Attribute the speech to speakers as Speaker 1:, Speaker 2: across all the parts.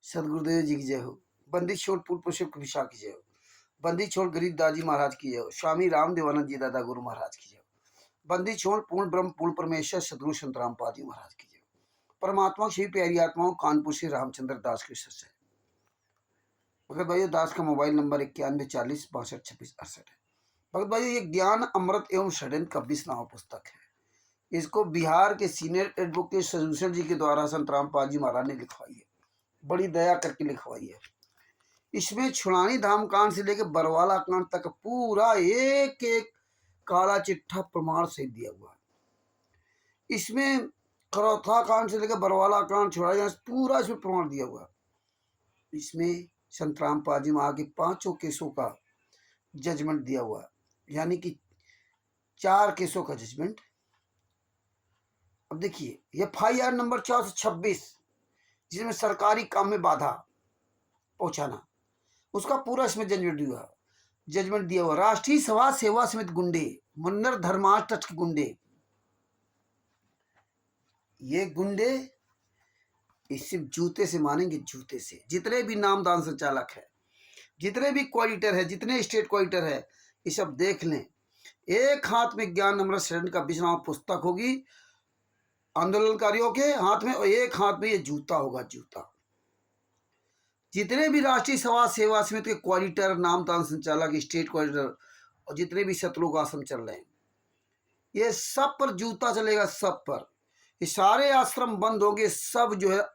Speaker 1: सदगुरुदेव जी की जय हो। बंदी छोड़ पूर्व पुरुषों की विशा की जय हो। बंदी छोड़ गरीब दाजी महाराज की जय हो। स्वामी राम देवानंद जी दादा गुरु महाराज की जय हो। बंदी छोड़ पूर्ण ब्रह्म पूर्ण परमेश्वर सदगुरु संत रामपाल जी महाराज की जय हो। परमात्मा श्री प्यारी आत्माओं कानपुर से रामचंद्र दास की सच्चाई। भगत भाई दास का मोबाइल नंबर 914062626668 है। भगत भाई ये ज्ञान अमृत एवं षड्यंत्र का 20वां पुस्तक है। इसको बिहार के सीनियर एडवोकेट सजूशन जी के द्वारा संत रामपाल जी महाराज ने लिखवाई है। बड़ी दया करके लिखवाई है। इसमें छुड़ानी धाम कांड से लेकर बरवाला कांड तक पूरा एक एक काला चिट्ठा प्रमाण से दिया हुआ है। इसमें करौथा कांड से लेकर बरवाला कांड छुड़ाई पूरा इसमें प्रमाण दिया हुआ है। इसमें संत रामपाल जी महाराज के 5 केसों का जजमेंट दिया हुआ है, यानी कि 4 केसों का जजमेंट। अब देखिए FIR नंबर 426 जिसमें सरकारी काम में बाधा पहुंचाना, उसका पूरा इसमें जजमेंट दिया हुआ। राष्ट्रीय सभा सेवा समिति गुंडे, मुन्नर धर्मार्थ ट्रस्ट के गुंडे, ये गुंडे इस सिर्फ जूते से मानेंगे, जूते से। जितने भी नामदान संचालक है, जितने भी कोऑर्डिनेटर है, जितने स्टेट कोऑर्डिनेटर है, ये सब देख लें। एक हाथ में ज्ञान अमृत षड्यंत्र का 20वां पुस्तक होगी आंदोलनकारियों के हाथ में, और एक हाथ में ये जूता होगा, जूता। जितने भी राष्ट्रीय सभा सेवा समिति के कोऑर्डिनेटर, नामदान संचालक, स्टेट कोऑर्डिनेटर और जितने भी सतलोक आश्रम चल रहे हैं, ये सब पर जूता चलेगा, सब पर। ये सारे आश्रम बंद होंगे, सब जो है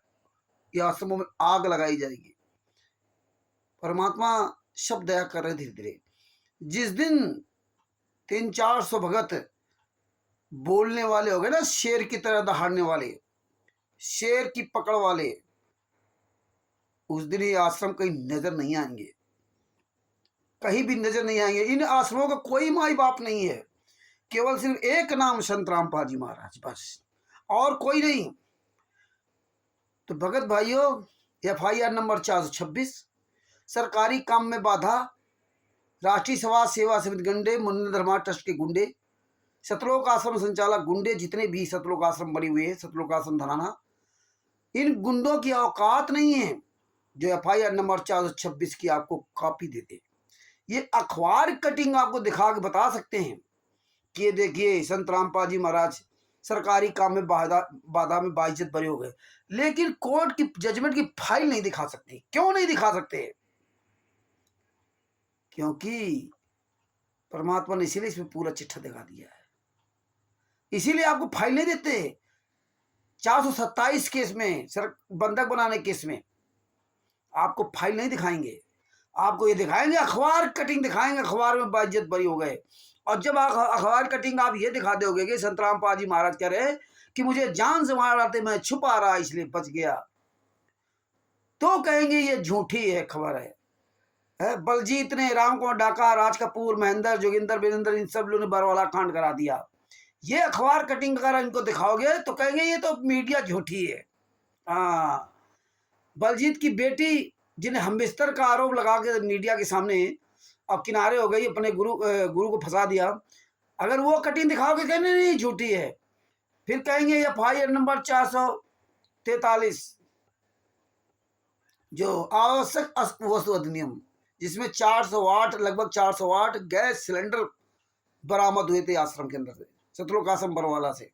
Speaker 1: ये आश्रमों में आग लगाई जाएगी। परमात्मा सब दया कर रहे धीरे धीरे। जिस दिन 300-400 भगत बोलने वाले हो गए ना, शेर की तरह दहाड़ने वाले, शेर की पकड़ वाले, उस दिन ये आश्रम कहीं नजर नहीं आएंगे, कहीं भी नजर नहीं आएंगे। इन आश्रमों का कोई माई बाप नहीं है, केवल सिर्फ एक नाम संत रामपाल जी महाराज, बस, और कोई नहीं। तो भगत भाइयों, FIR नंबर 426 सरकारी काम में बाधा, राष्ट्रीय सभा सेवा समिति गुंडे, मुन्ना धर्मा ट्रस्ट के गुंडे, सतलोक आश्रम संचालक गुंडे, जितने भी सतलोक आश्रम बने हुए हैं, सतलोक आश्रम धनाना, इन गुंडों की औकात नहीं है जो FIR नंबर 426 की आपको कॉपी देते। ये अखबार कटिंग आपको दिखा के बता सकते हैं कि ये देखिए संत रामपाल जी महाराज सरकारी काम में बाधा में बाइज्जत बरे हो गए, लेकिन कोर्ट की जजमेंट की फाइल नहीं दिखा सकते। क्यों नहीं दिखा सकते? क्योंकि परमात्मा ने इसीलिए इसमें पूरा चिट्ठा दिखा दिया है, इसीलिए आपको फाइल नहीं देते। 427 केस में, सर बंधक बनाने केस में आपको फाइल नहीं दिखाएंगे, आपको ये दिखाएंगे अखबार कटिंग दिखाएंगे, अखबार में बाइज्जत बरी हो गए। और जब अखबार कटिंग आप ये दिखा दोगे कि संत रामपाल जी महाराज कह रहे कि मुझे जान से मार डालते, मैं छुपा रहा इसलिए बच गया, तो कहेंगे ये झूठी है खबर है। बलजीत ने, राम कुमार डाका, राज कपूर, महेंद्र, जोगिंदर, वीरेंद्र, इन सब लोगों ने बरवाला कांड करा दिया। ये अखबार कटिंग अगर इनको दिखाओगे तो कहेंगे ये तो मीडिया झूठी है। हाँ, बलजीत की बेटी जिन्हें हमबिस्तर का आरोप लगा के मीडिया के सामने अब किनारे हो गई, अपने गुरु को फंसा दिया, अगर वो कटिंग दिखाओगे कहने नहीं झूठी है। फिर कहेंगे FIR नंबर 443 जो आवश्यक वस्तु अधिनियम, जिसमें 408 लगभग 408 गैस सिलेंडर बरामद हुए थे आश्रम के अंदर से, सतलोक आश्रम बरवाला से,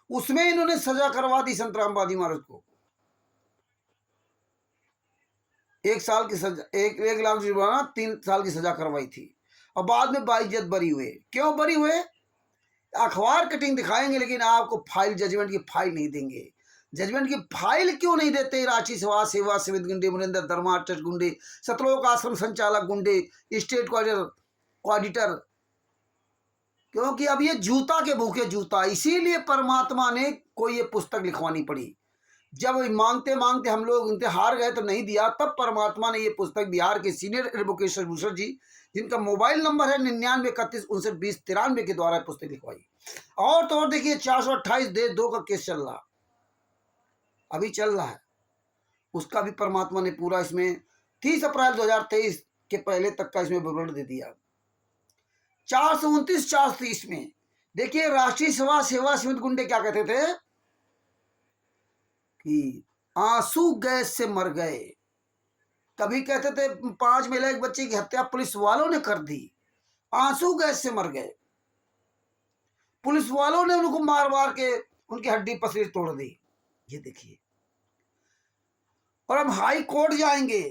Speaker 1: उसमें इन्होंने सजा करवा दी संत रामपाल जी महाराज को। 1 साल की सजा, 1 लाख जुर्माना, 3 साल की सजा करवाई थी, और बाद में बाइज्जत बरी हुए। क्यों बरी हुए? अखबार कटिंग दिखाएंगे लेकिन आपको फाइल, जजमेंट की फाइल नहीं देंगे। जजमेंट की फाइल क्यों नहीं देते? राष्ट्रीय सभा सेवा समिति गुंडे, मुनिंदर धर्मा ट्रस्ट गुंडे, सतलोक आश्रम संचालक गुंडे, स्टेट कोऑर्डिनेटर, क्योंकि अब ये जूता के भूखे जूता। इसीलिए परमात्मा ने कोई ये पुस्तक लिखवानी पड़ी। जब मांगते मांगते हम लोग उनसे हार गए तो नहीं दिया, तब परमात्मा ने ये पुस्तक बिहार के सीनियर एडवोकेट भूषण जी, जिनका मोबाइल नंबर है 9931592093 के द्वारा पुस्तक लिखवाई। और तो और देखिए 428 देश 2 का केस चल रहा, अभी चल रहा है, उसका भी परमात्मा ने पूरा इसमें 30 अप्रैल 2023 के पहले तक का इसमें विवरण दे दिया। 429 430 में देखिए राष्ट्रीय सभा सेवा समिति गुंडे क्या कहते थे कि आंसू गैस से मर गए। कभी कहते थे 5 महिला एक बच्चे की हत्या पुलिस वालों ने कर दी, आंसू गैस से मर गए। पुलिस वालों ने उनको मार मार के उनकी हड्डी पसली तोड़ दी। ये देखिए, और हम हाई कोर्ट जाएंगे।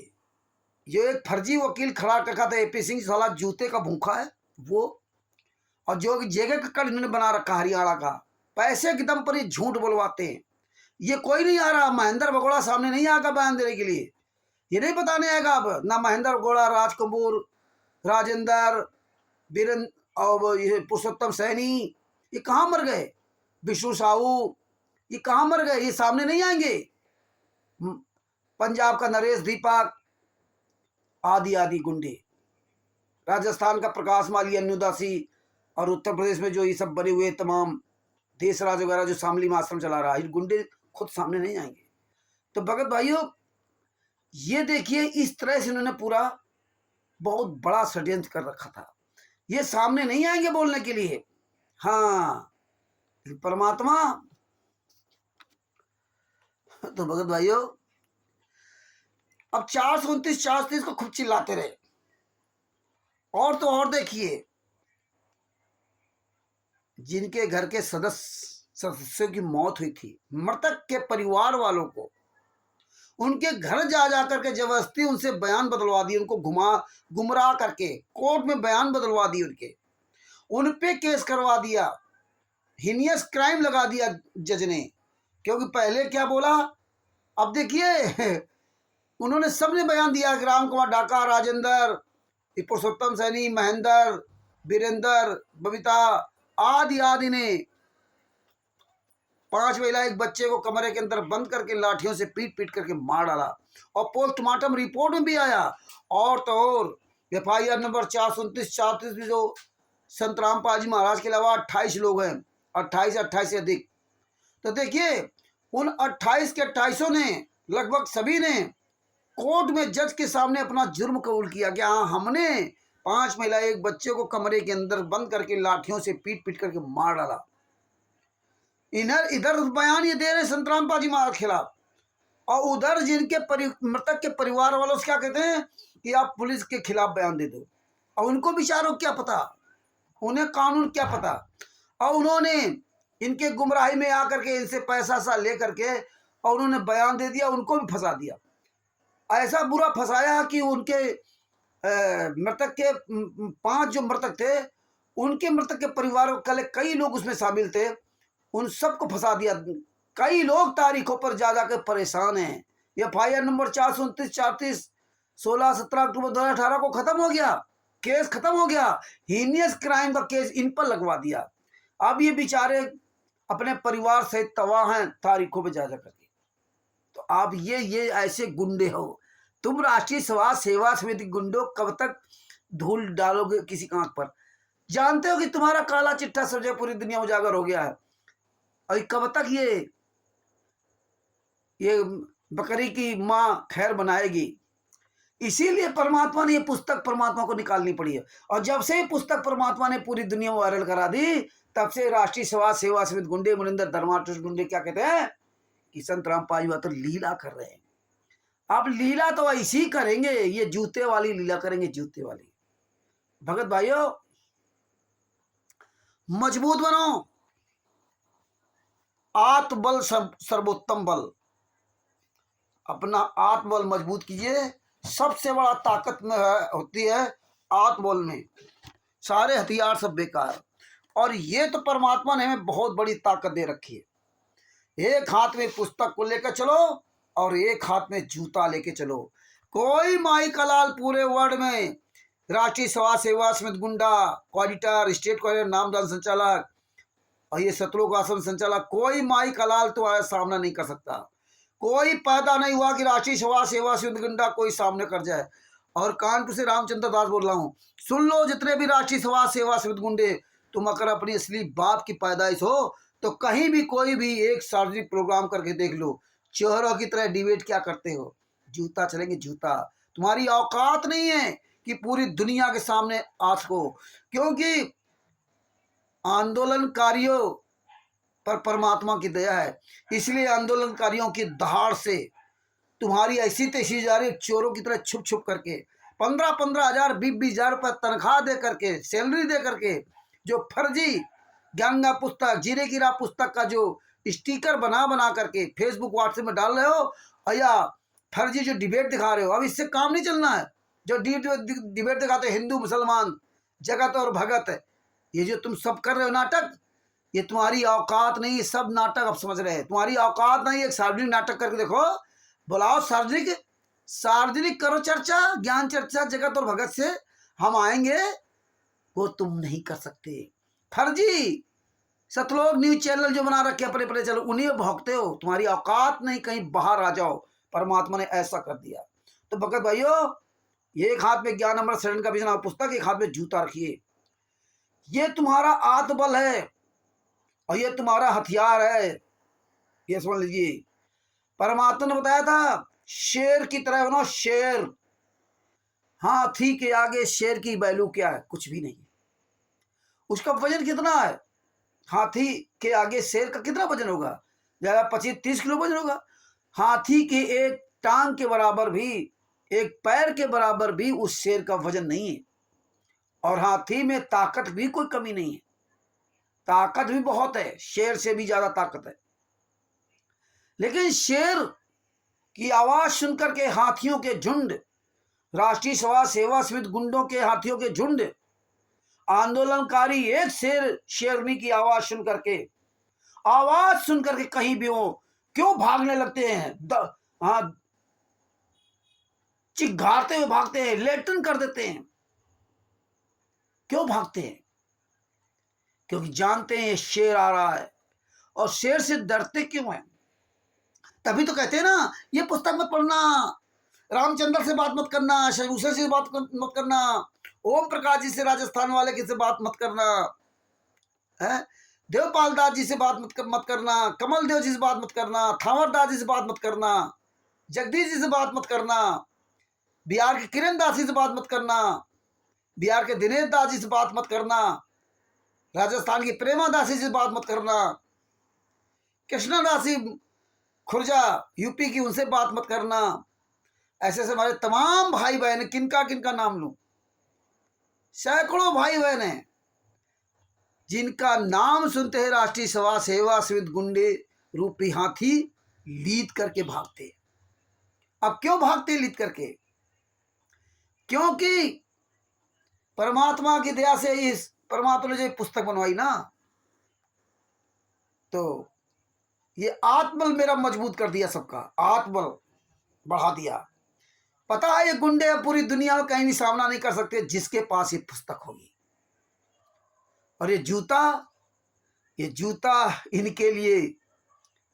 Speaker 1: जो एक फर्जी वकील खड़ा रखा था एपी सिंह, साला जूते का भूखा है वो, और जो जगह का कल इन्होंने बना रखा हरियाणा का, पैसे के दम पर ये झूठ बोलवाते हैं। ये कोई नहीं आ रहा, महेंद्र बगोड़ा सामने नहीं आएगा बयान देने के लिए, ये नहीं बताने आएगा अब ना महेंद्र बगोड़ा, राज कपूर, राजेंद्र, बीरेंद्र और ये पुरुषोत्तम सैनी, ये कहाँ मर गए? विष्णु साहू, ये कहाँ मर गए? ये सामने नहीं आएंगे। पंजाब का नरेश दीपक, आदि आदि गुंडे, राजस्थान का प्रकाश माली, अन्नुदासी, और उत्तर प्रदेश में जो ये सब बने हुए तमाम देशराज वगैरह जो शामली में आश्रम चला रहा है, ये गुंडे खुद सामने नहीं आएंगे। तो भगत भाइयों, ये देखिए इस तरह से इन्होंने पूरा बहुत बड़ा षड्यंत्र कर रखा था। ये सामने नहीं आएंगे बोलने के लिए। हाँ, परमात्मा। तो भगत भाइयों, अब 429 430 को खूब चिल्लाते रहे। और तो और देखिए, जिनके घर के सदस्यों की मौत हुई थी, मृतक के परिवार वालों को उनके घर जा जा करके जबरदस्ती उनसे बयान बदलवा दिए, उनको गुमराह करके कोर्ट में बयान बदलवा दिए, उन पे केस करवा दिया, हीनियस क्राइम लगा दिया जज ने। क्योंकि पहले क्या बोला, अब देखिए उन्होंने सबने बयान दिया, राम कुमार डाका, राजेंद्र, पुरुषोत्तम सैनी, महेंद्र, वीरेंद्र, बबीता आदि आदि ने 5 महिला एक बच्चे को कमरे के अंदर बंद करके लाठियों से पीट पीट करके मार डाला। और पोस्टमार्टम रिपोर्ट में भी आया। और तो और FIR नंबर 429 430 में जो संत रामपाल जी महाराज के अलावा 28 लोग हैं, 28 से अधिक। तो देखिए उन 28 के 28 ने लगभग सभी ने कोर्ट में जज के सामने अपना जुर्म कबूल किया कि हाँ, हमने 5 महिला एक बच्चे को कमरे के अंदर बंद करके लाठियों से पीट पीट करके मार डाला। इधर बयान ये दे रहे संत रामपाल जी महाराज के खिलाफ, और उधर जिनके मृतक के परिवार वालों से क्या कहते हैं कि आप पुलिस के खिलाफ बयान दे दो। और उनको बेचारों क्या पता, उन्हें कानून क्या पता। और उन्होंने इनके गुमराही में आकर के इनसे पैसा सा ले करके और उन्होंने बयान दे दिया, उनको भी फंसा दिया। ऐसा बुरा फंसाया कि उनके मृतक के 5 जो मृतक थे, उनके मृतक के परिवार वाले कई लोग उसमें शामिल थे, उन सबको फंसा दिया। कई लोग तारीखों पर जा जाकर परेशान हैं। FIR नंबर 429 430 16-17 अक्टूबर 2018 को खत्म हो गया, केस खत्म हो गया, हीनियस क्राइम का केस इन पर लगवा दिया। अब ये बेचारे अपने परिवार सहित तबाह हैं तारीखों पर जा जा करके। तो आप ये ऐसे गुंडे हो, तुम राष्ट्रीय समाज सेवा समिति गुंडों कब तक धूल डालोगे किसी आंख पर? जानते हो कि तुम्हारा काला चिट्ठा सब जगह पूरी दुनिया उजागर हो गया है, और कब तक ये बकरी की माँ खैर बनाएगी? इसीलिए परमात्मा ने ये पुस्तक परमात्मा को निकालनी पड़ी है। और जब से ये पुस्तक परमात्मा ने पूरी दुनिया में वायरल करा दी, तब से राष्ट्रीय समाज सेवा समिति गुंडे मुनिंदर धर्माटुष गुंडे क्या कहते हैं कि संत रामपाल जी तो लीला कर रहे हैं। अब लीला तो ऐसी करेंगे, ये जूते वाली लीला करेंगे, जूते वाली। भगत भाइयों, मजबूत बनो, आत्मबल सर्वोत्तम बल। अपना आत्मबल मजबूत कीजिए। सबसे बड़ा ताकत में होती है आत्मबल में, सारे हथियार सब बेकार। और ये तो परमात्मा ने हमें बहुत बड़ी ताकत दे रखी है। एक हाथ में पुस्तक को लेकर चलो और एक हाथ में जूता लेके चलो। कोई माई का लाल पूरे वर्ल्ड में राष्ट्रीय समाज सेवा समिति गुंडा, ऑडिटर, स्टेट कोऑर्डिनेटर, नामदान संचालक और ये सतलोक आश्रम संचालक, कोई माई का लाल तो आया सामना नहीं कर सकता। कोई पैदा नहीं हुआ कि राष्ट्रीय समाज सेवा समिति गुंडा कोई सामने कर जाए। और कानपुर से रामचंद्र दास बोल रहा हूँ, सुन लो जितने भी राष्ट्रीय समाज सेवा समिति गुंडे, तुम अगर अपनी असली बाप की पैदाइश हो तो कहीं भी कोई भी एक सार्वजनिक प्रोग्राम करके देख लो, चोरों की तरह डिबेट क्या करते हो, जूता चलेंगे जूता। तुम्हारी औकात नहीं है कि पूरी दुनिया के सामने आ सको, क्योंकि आंदोलनकारियों पर परमात्मा की दया है। इसलिए आंदोलनकारियों की दहाड़ से तुम्हारी ऐसी तैसी जा रही है चोरों की तरह छुप छुप करके, 15-15 हज़ार 20-20 हज़ार रुपये तनख्वाह दे करके, सैलरी दे करके, जो फर्जी गंगा पुस्तक, जीरे की राह पुस्तक का जो स्टिकर बना बना करके फेसबुक व्हाट्सएप में डाल रहे हो, या फर्जी जो डिबेट दिखा रहे हो। अब इससे काम नहीं चलना है। जो डिबेट दिखाते हिंदू मुसलमान, जगत और भगत, ये जो तुम सब कर रहे हो नाटक, ये तुम्हारी औकात नहीं, सब नाटक अब समझ रहे हैं। तुम्हारी औकात नहीं, एक सार्वजनिक नाटक करके देखो, बुलाओ सार्वजनिक, सार्वजनिक करो चर्चा, ज्ञान चर्चा जगत और भगत से, हम आएंगे। वो तुम नहीं कर सकते। फर्जी सतलोक न्यूज चैनल जो बना रखे अपने अपने चलो, उन्हीं में भौंकते हो। तुम्हारी औकात नहीं, कहीं बाहर आ जाओ। परमात्मा ने ऐसा कर दिया। तो भगत भाइयों, एक हाथ में ज्ञान अमृत शरण का विजन पुस्तक, एक हाथ में जूता रखिए। ये तुम्हारा आत्मबल है और ये तुम्हारा हथियार है, ये समझ लीजिए। परमात्मा ने बताया था शेर की तरह बनो, शेर। हाथी के आगे शेर की वैल्यू क्या है? कुछ भी नहीं। उसका वजन कितना है? हाथी के आगे शेर का कितना वजन होगा? ज्यादा 25-30 किलो वजन होगा। हाथी के एक टांग के बराबर भी, एक पैर के बराबर भी उस शेर का वजन नहीं है। और हाथी में ताकत भी कोई कमी नहीं है, ताकत भी बहुत है, शेर से भी ज्यादा ताकत है। लेकिन शेर की आवाज सुनकर के हाथियों के झुंड, राष्ट्रीय सेवा समिति गुंडों के हाथियों के झुंड, आंदोलनकारी एक शेरनी की आवाज सुन करके, आवाज सुन करके कहीं भी हो क्यों भागने लगते हैं? हाँ, चिघारते हुए भागते हैं, लेटन कर देते हैं। क्यों भागते हैं? क्योंकि जानते हैं शेर आ रहा है। और शेर से डरते क्यों हैं? तभी तो कहते हैं ना, ये पुस्तक मत पढ़ना, रामचंद्र से बात मत करना, शशभूषण से बात मत करना, ओम प्रकाश जी से, राजस्थान वाले की से बात मत करना है, देवपाल दास जी से बात मत करना, कमल देव जी से बात मत करना, थावर दास जी से बात मत करना, जगदीश जी से बात मत करना, बिहार के किरण दास जी से बात मत करना, बिहार के दिनेश दास जी से बात मत करना, राजस्थान की प्रेमा दासी से बात मत करना, कृष्णा दासी खुर्जा यूपी की, उनसे बात मत करना। ऐसे ऐसे हमारे तमाम भाई बहन, किनका किनका नाम लूं, सैकड़ों भाई बहन हैं जिनका नाम सुनते हैं राष्ट्रीय सेवा समिति गुंडे रूपी हाथी लीद करके भागते। अब क्यों भागते लीद करके? क्योंकि परमात्मा की दया से, इस परमात्मा ने जो पुस्तक बनवाई ना, तो ये आत्मबल मेरा मजबूत कर दिया, सबका आत्मबल बढ़ा दिया। पता है ये गुंडे पूरी दुनिया में कहीं भी सामना नहीं कर सकते जिसके पास ये पुस्तक होगी। और ये जूता इनके लिए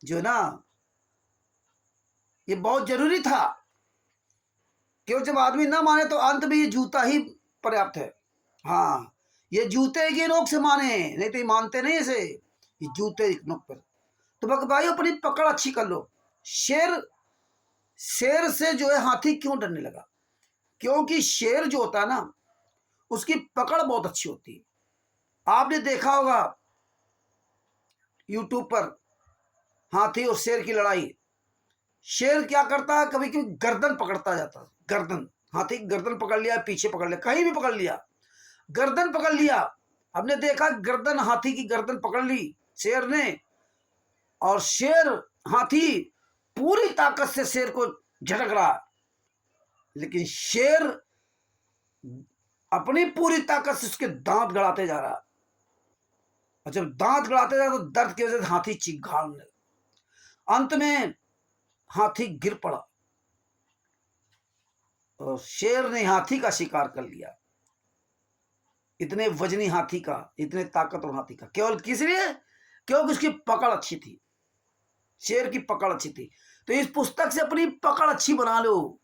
Speaker 1: जो ना, ये बहुत जरूरी था। क्यों? जब आदमी ना माने तो अंत में ये जूता ही पर्याप्त है। हाँ, ये जूते की नोक से माने, नहीं तो ये मानते नहीं इसे, ये जूते की नोक पर। तो भाई अपनी पकड़ अच्छी कर लो। शेर से जो है हाथी क्यों डरने लगा? क्योंकि शेर जो होता है ना, उसकी पकड़ बहुत अच्छी होती है। आपने देखा होगा यूट्यूब पर हाथी और शेर की लड़ाई। शेर क्या करता है, कभी कभी गर्दन पकड़ता जाता है, गर्दन, हाथी गर्दन पकड़ लिया, पीछे पकड़ लिया, कहीं भी पकड़ लिया, गर्दन पकड़ लिया। हमने देखा गर्दन, हाथी की गर्दन पकड़ ली शेर ने, और शेर, हाथी पूरी ताकत से शेर को झटक रहा, लेकिन शेर अपनी पूरी ताकत से उसके दांत गड़ाते जा रहा। और जब दांत गड़ाते जा तो दर्द की वजह से हाथी चिघाड़ने लगा। अंत में हाथी गिर पड़ा और शेर ने हाथी का शिकार कर लिया। इतने वजनी हाथी का, इतने ताकतवर हाथी का, केवल किस लिए? क्योंकि उसकी पकड़ अच्छी थी, शेर की पकड़ अच्छी थी। तो इस पुस्तक से अपनी पकड़ अच्छी बना लो।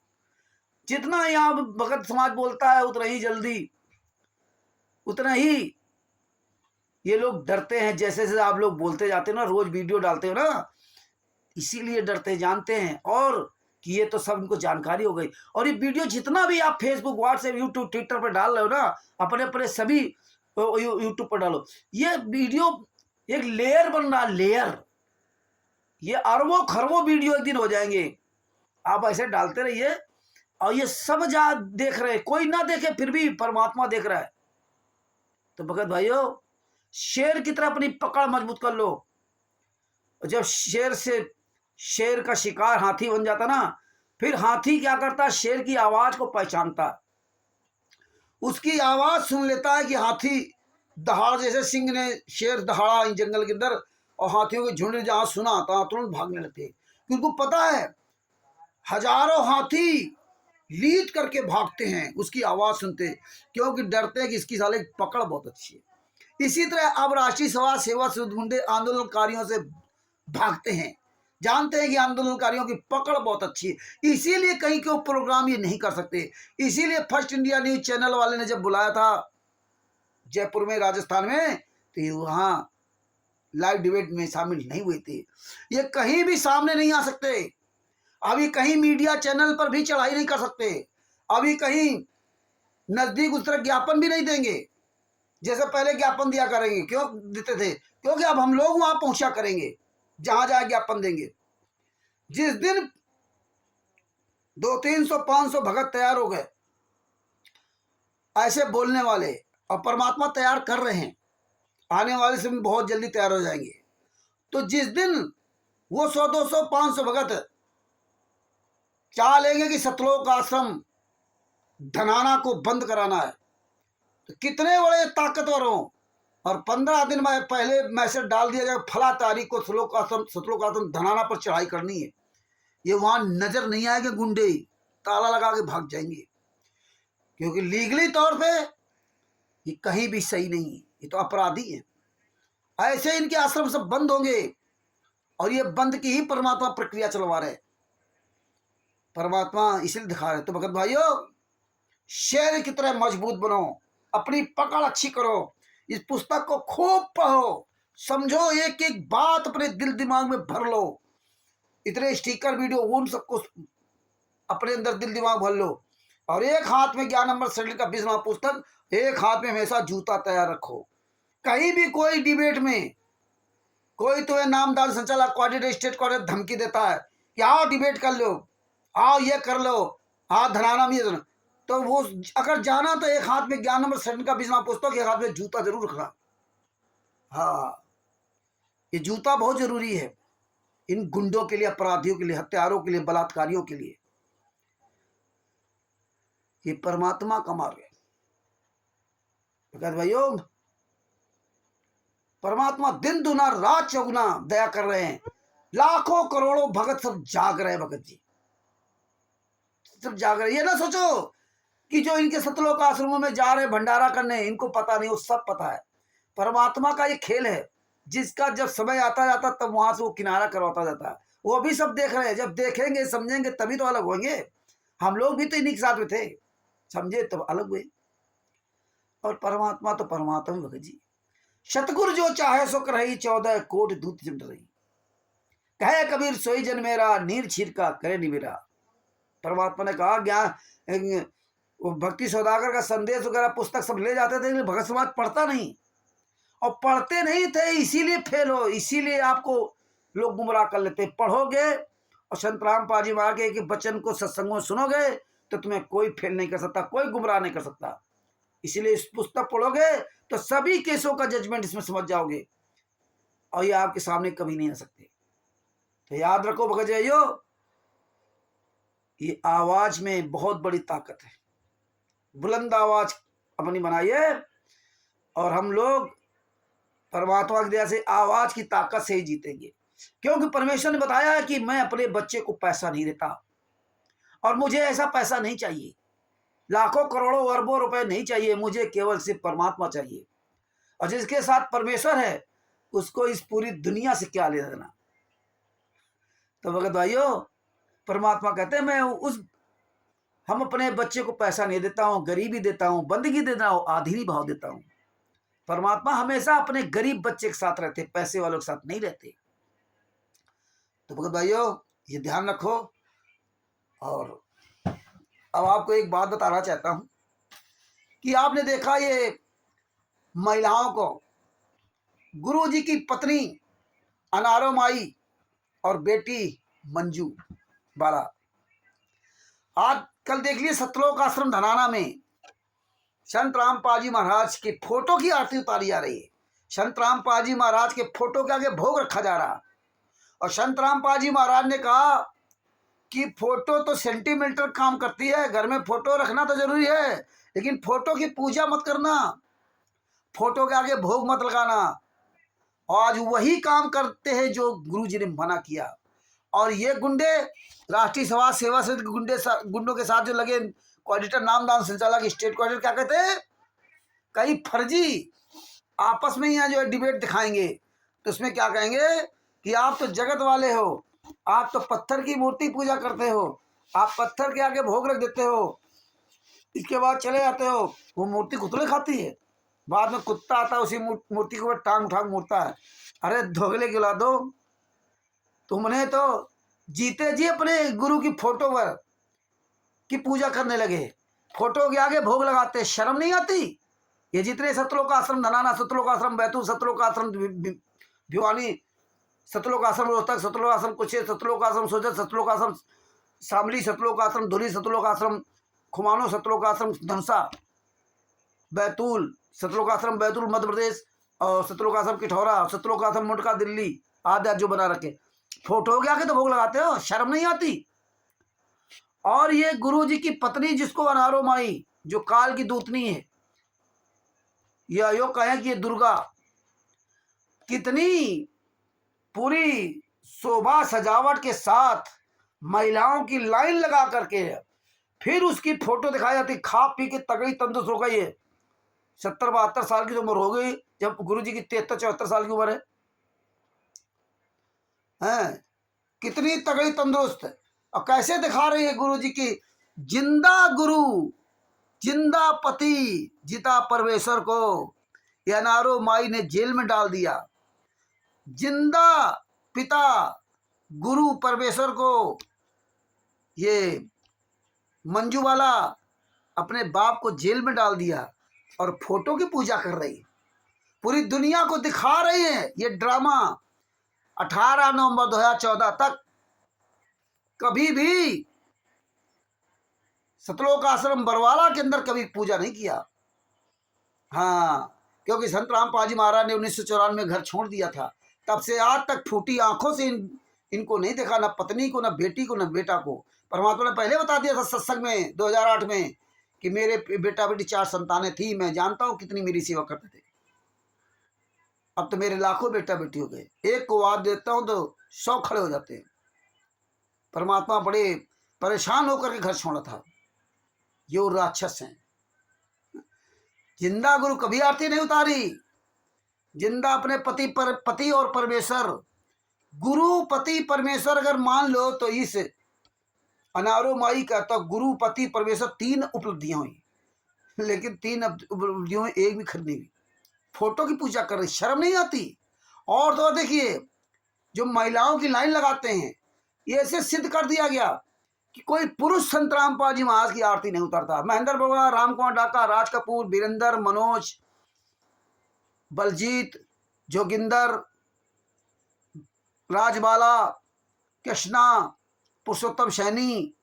Speaker 1: जितना यहाँ भगत समाज बोलता है उतना ही जल्दी, उतना ही ये लोग डरते हैं। जैसे जैसे आप लोग बोलते जाते हो ना, रोज वीडियो डालते हो ना, इसीलिए डरते, जानते हैं और कि ये तो सब इनको जानकारी हो गई। और ये वीडियो जितना भी आप फेसबुक, व्हाट्सएप, यूट्यूब, ट्विटर पर डाल रहे हो ना, अपने अपने सभी यूट्यूब पर डालो। ये वीडियो एक लेयर बन रहा, लेयर। ये अरबों खरबों वीडियो एक दिन हो जाएंगे। आप ऐसे डालते रहिए, और ये सब देख रहे, कोई ना देखे फिर भी परमात्मा देख रहा है। तो भगत भाइयों, शेर की तरह अपनी पकड़ मजबूत कर लो। जब शेर का शिकार हाथी बन जाता ना, फिर हाथी क्या करता, शेर की आवाज को पहचानता, उसकी आवाज सुन लेता है कि हाथी दहाड़, जैसे सिंह ने शेर दहाड़ा जंगल के अंदर, और हाथियों के झुंड जहां सुना था तुरंत भागने लगते, क्योंकि उनको पता है हजारों हाथी लीड करके भागते हैं उसकी आवाज सुनते, क्योंकि डरते हैं कि इसकी साले पकड़ बहुत अच्छी है। इसी तरह अब राष्ट्रीय समाज सेवा से गुंडे आंदोलनकारियों से भागते हैं, जानते हैं कि आंदोलनकारियों की पकड़ बहुत अच्छी है, इसीलिए कहीं के प्रोग्राम ये नहीं कर सकते। इसीलिए फर्स्ट इंडिया न्यूज चैनल वाले ने जब बुलाया था जयपुर में, राजस्थान में, तो ये वहां लाइव डिबेट में शामिल नहीं हुए थे। ये कहीं भी सामने नहीं आ सकते, अभी कहीं मीडिया चैनल पर भी चढ़ाई नहीं कर सकते, अभी कहीं नजदीक उस तरह ज्ञापन भी नहीं देंगे जैसे पहले ज्ञापन दिया करेंगे। क्यों देते थे? क्योंकि अब हम लोग वहां पहुंचा करेंगे जहां जहां ज्ञापन देंगे। जिस दिन 200-300-500 भगत तैयार हो गए ऐसे बोलने वाले, और परमात्मा तैयार कर रहे हैं, आने वाले समय बहुत जल्दी तैयार हो जाएंगे, तो जिस दिन वो 100-200-500 भगत चाह लेंगे कि सतलोक आश्रम धनाना को बंद कराना है, तो कितने बड़े ताकतवर हों, और 15 दिन में पहले मैसेज डाल दिया जाए फला तारीख को सतलोक आश्रम धनाना पर चढ़ाई करनी है, ये वहां नजर नहीं आएगा, गुंडे ताला लगा के भाग जाएंगे, क्योंकि लीगली तौर पे ये कहीं भी सही नहीं है, ये तो अपराधी है। ऐसे इनके आश्रम सब बंद होंगे, और ये बंद की ही परमात्मा प्रक्रिया चलवा रहे, परमात्मा इसलिए दिखा रहे। तो भगत भाइयों, शेर की तरह मजबूत बनो, अपनी पकड़ अच्छी करो, इस पुस्तक को खूब पढ़ो, समझो, एक एक बात अपने दिल दिमाग में भर लो, इतने स्टिकर वीडियो उन सबको अपने अंदर दिल दिमाग भर लो, और एक हाथ में ज्ञान अमृत श्रेणी का 20वां पुस्तक, एक हाथ में हमेशा जूता तैयार रखो। कहीं भी कोई डिबेट में कोई तो नामदार संचालक कोऑर्डिनेटर स्टेट कोऑर्डिनेटर धमकी देता है कि आओ डिबेट कर लो, आओ ये कर लो, हाँ धनाना में, तो वो अगर जाना तो एक हाथ में ज्ञान नंबर 7 का 20वां पुस्तक, एक हाथ में जूता जरूर रखना। हाँ, ये जूता बहुत जरूरी है इन गुंडों के लिए, अपराधियों के लिए, हत्यारों के लिए, बलात्कारियों के लिए। ये परमात्मा का मार्ग है भाइयों, परमात्मा दिन दुना रात चौगुना दया कर रहे हैं, लाखों करोड़ों भगत सब जाग रहे हैं, भगत जी सब जाग रहे हैं। ये ना सोचो कि जो इनके सतलोक आश्रमों में जा रहे भंडारा करने, इनको पता नहीं, वो सब पता है। परमात्मा का ये खेल है, जिसका जब समय आता जाता तब वहां से वो किनारा करवाता जाता है। वो भी सब देख रहे हैं, जब देखेंगे समझेंगे तभी तो अलग होंगे। हम लोग भी तो इन्हीं के साथ में थे, समझे तब अलग हुए। और परमात्मा तो परमात्मा भगत जी, सतगुरु जो चाहे सो करही 14 कोटि दूत सिमट रही, कहे कबीर सोई जन मेरा, नीर छीर का करे निमेरा। परमात्मा ने कहा, ज्ञान वो भक्ति सौदागर का संदेश वगैरह पुस्तक सब ले जाते थे, लेकिन भगत समाज पढ़ता नहीं, और पढ़ते नहीं थे इसीलिए फेल हो, इसीलिए आपको लोग गुमराह कर लेते। पढ़ोगे और संत रामपाल जी महाराज के एक वचन को सत्संगों में सुनोगे तो तुम्हें कोई फेल नहीं कर सकता, कोई गुमराह नहीं कर सकता। इसीलिए इस पुस्तक पढ़ोगे तो सभी केसों का जजमेंट इसमें समझ जाओगे, और ये आपके सामने कभी नहीं आ सकते। तो याद रखो भगत भाइयों, ये आवाज में बहुत बड़ी ताकत है, बुलंद आवाज अपनी बनाइए, और हम लोग परमात्मा की दया से आवाज की ताकत से ही जीतेंगे। क्योंकि परमेश्वर ने बताया है कि मैं अपने बच्चे को पैसा नहीं देता, और मुझे ऐसा पैसा नहीं चाहिए, लाखों करोड़ों अरबों रुपए नहीं चाहिए, मुझे केवल सिर्फ परमात्मा चाहिए। और जिसके साथ परमेश्वर है उसको इस पूरी दुनिया से क्या लेना देना। तो भगत भाइयों, परमात्मा कहते हैं मैं हम अपने बच्चे को पैसा नहीं देता हूं, गरीबी देता हूं, बंदगी देता हूं, आधीनी भाव देता हूं। परमात्मा हमेशा अपने गरीब बच्चे के साथ रहते, पैसे वालों के साथ नहीं रहते। तो भगत भाइयों, ये ध्यान रखो। और अब आपको एक बात बताना चाहता हूं कि आपने देखा ये महिलाओं को, गुरु जी की पत्नी अनारो माई और बेटी मंजू बाला, आज कल देख लिए सतलोक आश्रम धनाना में संत रामपाल जी महाराज के फोटो की आरती उतारी जा रही है। संत रामपाल जी महाराज के फोटो के आगे भोग रखा जा रहा। और संत रामपाल जी महाराज ने कहा कि फोटो तो सेंटिमेंटल काम करती है, घर में फोटो रखना तो जरूरी है, लेकिन फोटो की पूजा मत करना, फोटो के आगे भोग मत लगाना। आज वही काम करते हैं जो गुरु जी ने मना किया। और ये गुंडे राष्ट्रीय समाज सेवा समिति के गुंडों के साथ जो लगे, कोऑर्डिनेटर नामदान संचालक स्टेट कोऑर्डिनेटर क्या कहते हैं, कई फर्जी आपस में यहाँ जो है डिबेट दिखाएंगे। तो उसमें क्या कहेंगे कि आप तो जगत वाले हो, आप तो पत्थर की मूर्ति पूजा करते हो, आप पत्थर के आगे भोग रख देते हो, इसके बाद चले जाते हो। वो मूर्ति कुतले खाती है, बाद में कुत्ता आता है उसी मूर्ति के ऊपर टांग उठांग मुड़ता है। अरे धोगले गिला दो, तुमने तो जीते जी अपने गुरु की फोटो पर की पूजा करने लगे, फोटो के आगे भोग लगाते, शर्म नहीं आती? ये जितने सतलोक आश्रम धनाना, सतलोक आश्रम बैतूल, सतलोक आश्रम भिवानी, सतलोक आश्रम रोहतक, सतलोक आश्रम कुछे, सतलोक आश्रम सोजत, सतलोक आश्रम शामली, सतलोक आश्रम धुरी, सतलोक आश्रम खुमानो, सतलोक आश्रम धनसा, बैतूल, सतलोक आश्रम बैतूल मध्य प्रदेश, और सतलोक आश्रम किठौरा, सतलोक आश्रम मुंडका दिल्ली आदि जो बना रखे, फोटो के आगे तो भोग लगाते हो, शर्म नहीं आती? और ये गुरु जी की पत्नी जिसको अनारो माई, जो काल की दूतनी है, यह यो कहें कि ये दुर्गा कितनी पूरी शोभा सजावट के साथ महिलाओं की लाइन लगा करके फिर उसकी फोटो दिखाई जाती, खा पी के तगड़ी तंदुरुस्त हो गई है, 70-72 साल की उम्र हो गई, जब गुरु जी की 73-74 साल की उम्र है। कितनी तगड़ी तंदुरुस्त है। और कैसे दिखा रही है गुरु जी की, जिंदा गुरु, जिंदा पति, जिता परमेश्वर को ये अनारो माई ने जेल में डाल दिया। जिंदा पिता गुरु परमेश्वर को ये मंजू वाला अपने बाप को जेल में डाल दिया और फोटो की पूजा कर रही है, पूरी दुनिया को दिखा रही है ये ड्रामा। 18 नवंबर 2014 तक कभी भी सतलोक आश्रम बरवाला के अंदर कभी पूजा नहीं किया। हाँ, क्योंकि संत रामपाल जी महाराज ने 1994 में घर छोड़ दिया था, तब से आज तक फूटी आंखों से इनको नहीं देखा, ना पत्नी को, ना बेटी को, ना बेटा को। परमात्मा ने पहले बता दिया था सत्संग में 2008 में कि मेरे बेटा बेटी 4 संतानें थी, मैं जानता हूं कितनी मेरी सेवा करते थे। अब तो मेरे लाखों बेटा बेटी हो गए, एक को वाद देता हूं तो 100 खड़े हो जाते हैं। परमात्मा बड़े परेशान होकर के घर छोड़ा था। ये राक्षस हैं। जिंदा गुरु कभी आरती नहीं उतारी, जिंदा अपने पति और परमेश्वर, गुरु पति परमेश्वर अगर मान लो तो इस अनारो माई का तो गुरु पति परमेश्वर 3 उपलब्धियां हुई, लेकिन 3 उपलब्धियों में एक भी खरीद नहीं हुई। फोटो की पूजा कर रही, शर्म नहीं आती? और तो देखिए जो महिलाओं की लाइन लगाते हैं, ये ऐसे सिद्ध कर दिया गया कि कोई पुरुष संत रामपाल जी महाराज की आरती नहीं उतारता। महेंद्र बरुआ, राम कुमार डाका, राज कपूर, वीरेंद्र, मनोज, बलजीत, जोगिंदर, राजबाला, कृष्णा, पुरुषोत्तम सैनी,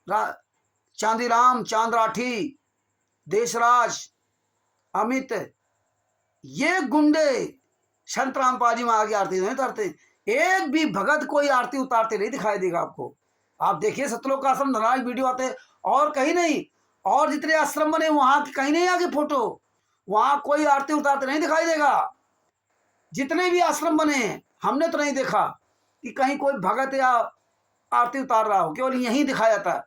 Speaker 1: चांदीराम, चांद राठी, देशराज, अमित, ये गुंडे संत रामपाल जी महाराज की आरती नहीं उतारते। एक भी भगत कोई आरती उतारते नहीं दिखाई देगा आपको। आप देखिए सतलोक आश्रम धनाना वीडियो आते हैं, और कहीं नहीं, और जितने आश्रम बने वहां कहीं नहीं आगे फोटो, वहां कोई आरती उतारते नहीं दिखाई देगा। जितने भी आश्रम बने हैं हमने तो नहीं देखा कि कहीं कोई भगत या आरती उतार रहा हो, केवल यहीं दिखाया जाता है।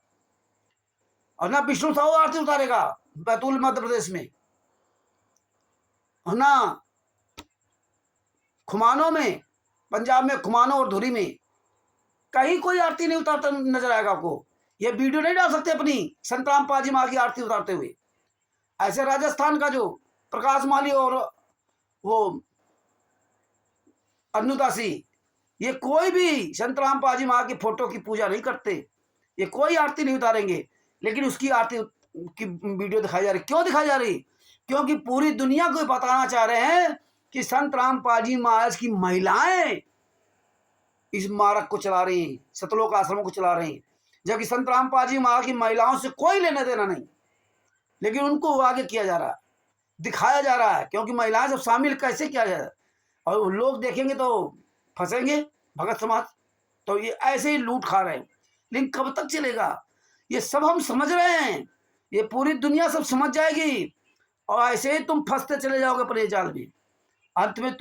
Speaker 1: और ना विष्णु साहू आरती उतारेगा बैतूल मध्य प्रदेश में, और ना खुमानो में, पंजाब में खुमानो और धुरी में कहीं कोई आरती नहीं उतारता नजर आएगा आपको। ये वीडियो नहीं डाल सकते अपनी संत रामपाल जी महाराज की आरती उतारते हुए। ऐसे राजस्थान का जो प्रकाश माली और वो अन्नुदासी, ये कोई भी संत रामपाल जी महाराज की फोटो की पूजा नहीं करते, ये कोई आरती नहीं उतारेंगे, लेकिन उसकी आरती की वीडियो दिखाई जा रही। क्यों दिखाई जा रही? क्योंकि पूरी दुनिया को बताना चाह रहे हैं कि संत रामपाल जी महाराज की महिलाएं इस मार्ग को चला रही हैं, सतलोक आश्रमों को चला रही हैं। जबकि संत रामपाल जी महाराज की महिलाओं से कोई लेना देना नहीं, लेकिन उनको आगे किया जा रहा है, दिखाया जा रहा है, क्योंकि महिलाएं सब शामिल कैसे किया जाए, और लोग देखेंगे तो फंसेंगे भगत समाज, तो ये ऐसे ही लूट खा रहे हैं। लेकिन कब तक चलेगा? ये सब हम समझ रहे हैं, ये पूरी दुनिया सब समझ जाएगी, और ऐसे ही तुम फंसते चले जाओगे अपने जाल में। अंत में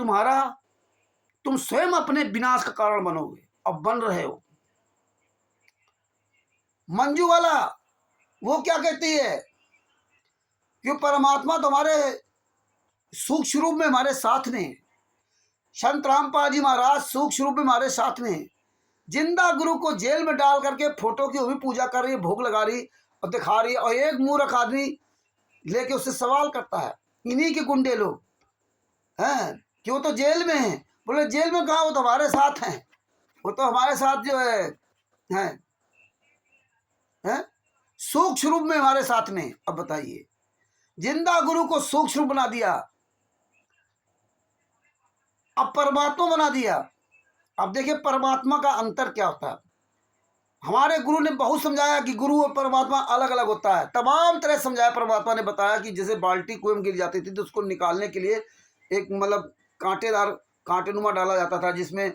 Speaker 1: तुम स्वयं अपने विनाश का कारण बनोगे, और बन रहे हो। मंजू वाला वो क्या कहती है कि परमात्मा तुम्हारे सूक्ष्म रूप में हमारे साथ में, संत रामपाल जी महाराज सूक्ष्म रूप में हमारे साथ में, जिंदा गुरु को जेल में डाल करके फोटो की वो भी पूजा कर रही है, भोग लगा रही और दिखा रही है, और एक मूर्ख आदमी लेके उससे सवाल करता है, इन्हीं के गुंडे लोग हैं कि वो तो जेल में है। बोले जेल में कहाँ, वो तो हमारे साथ हैं, वो तो हमारे साथ जो है सूक्ष्म रूप में हमारे साथ में। अब बताइए, जिंदा गुरु को सूक्ष्म बना दिया, अब परमात्मा बना दिया। अब देखिए परमात्मा का अंतर क्या होता है। हमारे गुरु ने बहुत समझाया कि गुरु और परमात्मा अलग अलग होता है, तमाम तरह समझाया। परमात्मा ने बताया कि जैसे बाल्टी कुएं में गिर जाती थी तो उसको निकालने के लिए एक मतलब कांटेदार कांटेनुमा डाला जाता था, जिसमें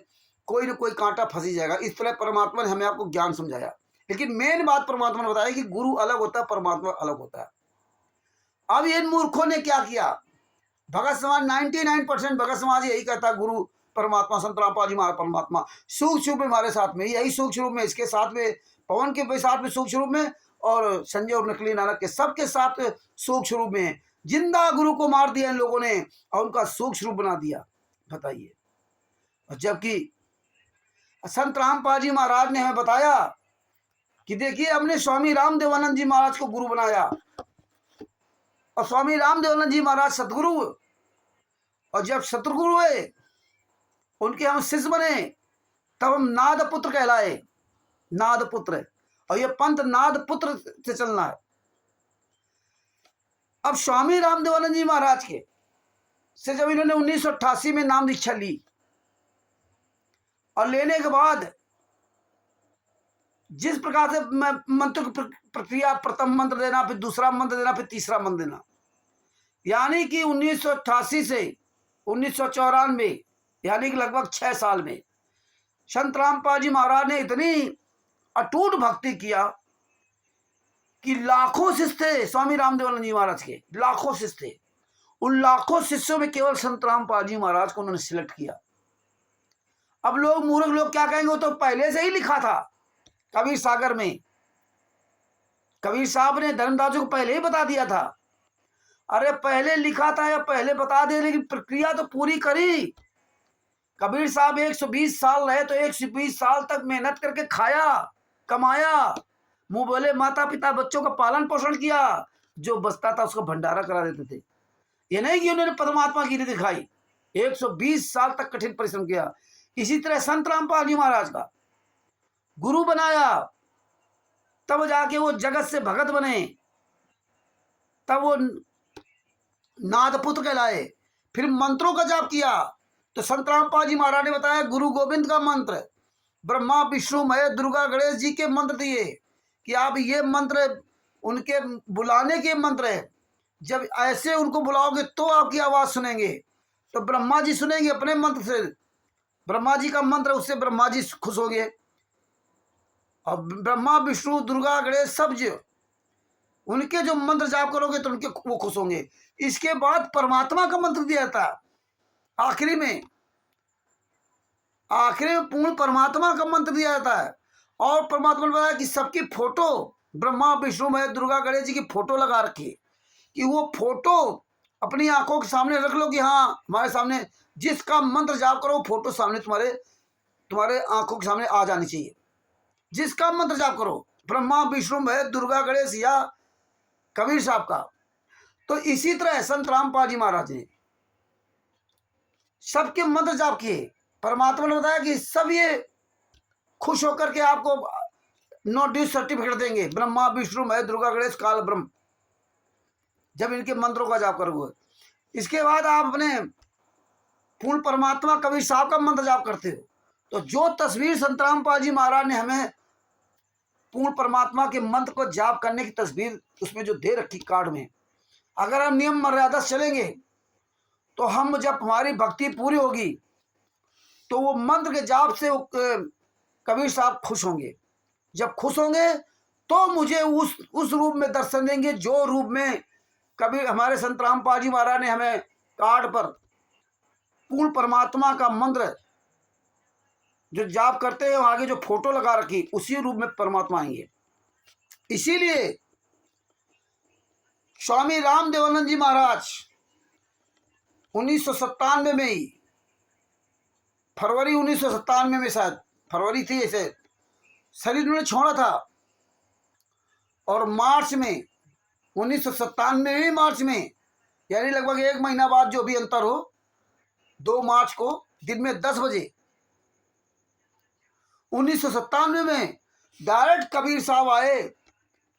Speaker 1: कोई ना कोई कांटा फंसी जाएगा। इस तरह परमात्मा ने हमें आपको ज्ञान समझाया, लेकिन मेन बात परमात्मा ने बताया कि गुरु अलग होता है, परमात्मा अलग होता है। अब इन मूर्खों ने क्या किया, भगत समाज 99% भगत समाज यही कहता है गुरु परमात्मा, संत रामपाल जी महाराज परमात्मा सूक्ष्म रूप में हमारे साथ में, यही सूक्ष्म रूप में, इसके साथ में पवन के साथ में सूक्ष्म रूप में, और संजय और नकली नानक के सबके साथ सूक्ष्म रूप में। जिंदा गुरु को मार दिया इन लोगों ने और उनका सूक्ष्म रूप बना दिया। बताइए, जबकि संत रामपाल जी महाराज ने हमें बताया कि देखिए हमने स्वामी रामदेवानंद जी महाराज को गुरु बनाया, और स्वामी रामदेवानंद जी महाराज सतगुरु, और जब सतगुरु हुए उनके हम शिष्य बने, तब हम नाद पुत्र कहलाए, नाद पुत्र। और ये पंथ नाद पुत्र से चलना है। अब स्वामी रामदेवानंद जी महाराज के से जब इन्होंने 1988 में नाम दीक्षा ली, और लेने के बाद जिस प्रकार से मंत्र की प्रक्रिया, प्रथम मंत्र देना, फिर दूसरा मंत्र देना, फिर तीसरा मंत्र देना, यानी कि 1988 से 1994, यानी कि लगभग 6 साल में संत रामपाल जी महाराज ने इतनी अटूट भक्ति किया कि लाखों शिष्य थे स्वामी रामदेवानंद जी महाराज के, लाखों शिष्य थे। उन लाखों शिष्यों में केवल संत रामपाल जी महाराज को उन्होंने सिलेक्ट किया। अब लोग मूर्ख लोग क्या कहेंगे, वो तो पहले से ही लिखा था कबीर सागर में, कबीर साहब ने धर्मदास को पहले ही बता दिया था। अरे पहले लिखा था या पहले बता दे, लेकिन प्रक्रिया तो पूरी करी। कबीर साहब 120 साल रहे तो 120 साल तक मेहनत करके खाया, कमाया, मुंह बोले माता पिता बच्चों का पालन पोषण किया, जो बचता था उसको भंडारा करा देते थे। ये नहीं कि उन्होंने परमात्मा की रीति दिखाई, 120 साल तक कठिन परिश्रम किया। इसी तरह संत रामपाल जी महाराज का गुरु बनाया, तब जाके वो जगत से भगत बने, तब वो नादपुत्र कहलाए। फिर मंत्रों का जाप किया तो संत रामपाल जी महाराज ने बताया गुरु गोविंद का मंत्र, ब्रह्मा विष्णु महेश दुर्गा गणेश जी के मंत्र दिए कि आप ये मंत्र उनके बुलाने के मंत्र है, जब ऐसे उनको बुलाओगे तो आपकी आवाज सुनेंगे। तो ब्रह्मा जी सुनेंगे अपने मंत्र से, ब्रह्मा जी का मंत्र, उससे ब्रह्मा जी खुश हो गए, और ब्रह्मा विष्णु दुर्गा गणेश सब जो उनके जो मंत्र जाप करोगे तो उनके वो खुश होंगे। इसके बाद परमात्मा का मंत्र दिया था आखिरी में पूर्ण परमात्मा का मंत्र दिया जाता है। और परमात्मा ने बताया कि सबकी फोटो, ब्रह्मा विष्णु महेश दुर्गा गणेश जी की फोटो लगा रखी, कि वो फोटो अपनी आंखों के सामने रख लो कि हाँ हमारे सामने जिसका मंत्र जाप करो फोटो सामने तुम्हारे आंखों के सामने आ जानी चाहिए। जिसका मंत्र जाप करो, ब्रह्मा विष्णु महेश दुर्गा गणेश या कबीर साहब का। तो इसी तरह संत रामपाल जी महाराज ने सबके मंत्र जाप किए। परमात्मा ने बताया कि सब ये खुश होकर के आपको नो ड्यू सर्टिफिकेट देंगे, ब्रह्मा विष्णु महेश दुर्गा गणेश काल ब्रह्म, जब इनके मंत्रों का जाप करोगे। इसके बाद आप अपने पूर्ण परमात्मा कबीर साहब का मंत्र जाप करते हो। तो जो तस्वीर संत रामपाल जी महाराज ने हमें पूर्ण परमात्मा के मंत्र को जाप करने की तस्वीर उसमें जो दे रखी कार्ड में, अगर हम नियम मर्यादा से चलेंगे तो हम जब हमारी भक्ति पूरी होगी तो वो मंत्र के जाप से कबीर साहब खुश होंगे। जब खुश होंगे तो मुझे उस रूप में दर्शन देंगे जो रूप में कबीर हमारे संत रामपाल जी महाराज ने हमें कार्ड पर पूर्ण परमात्मा का मंत्र जो जाप करते हैं आगे जो फोटो लगा रखी उसी रूप में परमात्मा आएंगे। इसीलिए स्वामी राम देवानंद जी महाराज 1997 में ही, फरवरी 1997 में शायद फरवरी थी ऐसे, शरीर उन्होंने छोड़ा था और मार्च में 1997 में ही मार्च में, यानी लगभग 1 महीना बाद जो भी अंतर हो, 2 मार्च को दिन में 10 बजे 1997 में डायरेक्ट कबीर साहब आए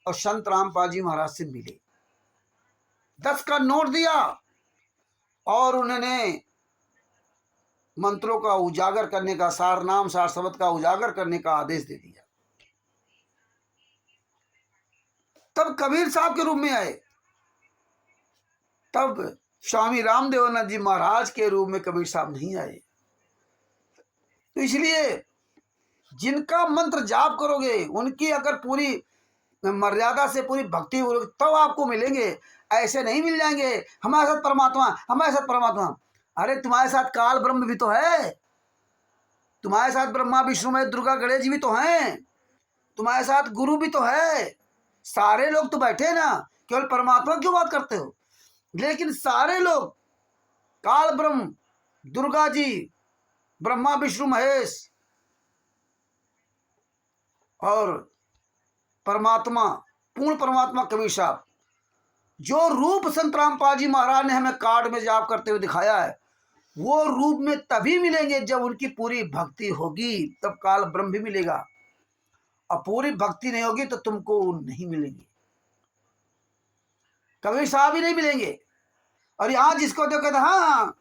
Speaker 1: और संत रामपाल जी महाराज से मिले, 10 का नोट दिया और उन्होंने मंत्रों का उजागर करने का, सार नाम सार शब्द का उजागर करने का आदेश दे दिया। तब कबीर साहब के रूप में आए, तब स्वामी रामदेवानंद जी महाराज के रूप में कबीर साहब नहीं आए। तो इसलिए जिनका मंत्र जाप करोगे, उनकी अगर पूरी मर्यादा से पूरी भक्ति करोगे तब आपको मिलेंगे, ऐसे नहीं मिल जाएंगे हमारे साथ परमात्मा, हमारे साथ परमात्मा। अरे तुम्हारे साथ काल ब्रह्म भी तो है, तुम्हारे साथ ब्रह्मा विष्णु महेश दुर्गा गणेश जी भी तो हैं, तुम्हारे साथ गुरु भी तो है, सारे लोग तो बैठे ना, केवल परमात्मा क्यों बात करते हो? लेकिन सारे लोग, काल ब्रह्म, दुर्गा जी, ब्रह्मा विष्णु महेश और परमात्मा, पूर्ण परमात्मा कबीर साहब, जो रूप संत रामपाल जी महाराज ने हमें कार्ड में जाप करते हुए दिखाया है, वो रूप में तभी मिलेंगे जब उनकी पूरी भक्ति होगी, तब काल ब्रह्म भी मिलेगा। और पूरी भक्ति नहीं होगी तो तुमको नहीं मिलेंगे, कबीर साहब ही नहीं मिलेंगे। और यहाँ जिसको तो कहते हाँ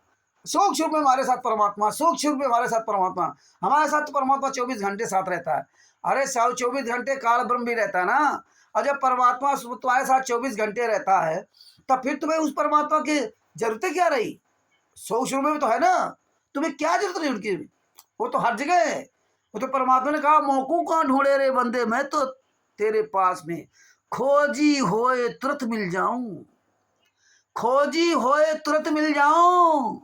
Speaker 1: सूक्ष्म रूप में हमारे साथ परमात्मा, सूक्ष्म रूप में हमारे साथ परमात्मा, हमारे साथ तो परमात्मा 24 घंटे साथ रहता है। अरे 24 घंटे काल ब्रह्म भी रहता है ना, और जब परमात्मा तुम्हारे साथ 24 घंटे रहता है तब फिर तुम्हें उस परमात्मा की जरूरत क्या रही? सूक्ष्म रूप में तो है ना, तुम्हें क्या जरूरत रही उनकी? वो तो हर जगह है। वो तो परमात्मा ने कहा मौकू कहाँ ढूंढे रे बंदे, मैं तो तेरे पास में खोजी होए तुरंत मिल जाऊं, खोजी होए तुरंत मिल जाऊं,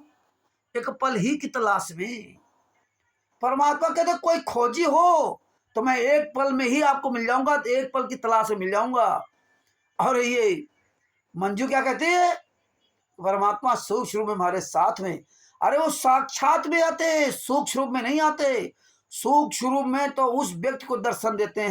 Speaker 1: एक पल ही की तलाश में। परमात्मा कहते कोई खोजी हो तो मैं एक पल में ही आपको मिल जाऊंगा, एक पल की तलाश में मिल जाऊंगा। और ये मंजू क्या कहती है? परमात्मा सूक्ष्म रूप में हमारे साथ में। अरे वो साक्षात में आते, सूक्ष्म रूप में नहीं आते। सूक्ष्म रूप में तो उस व्यक्ति को दर्शन देते हैं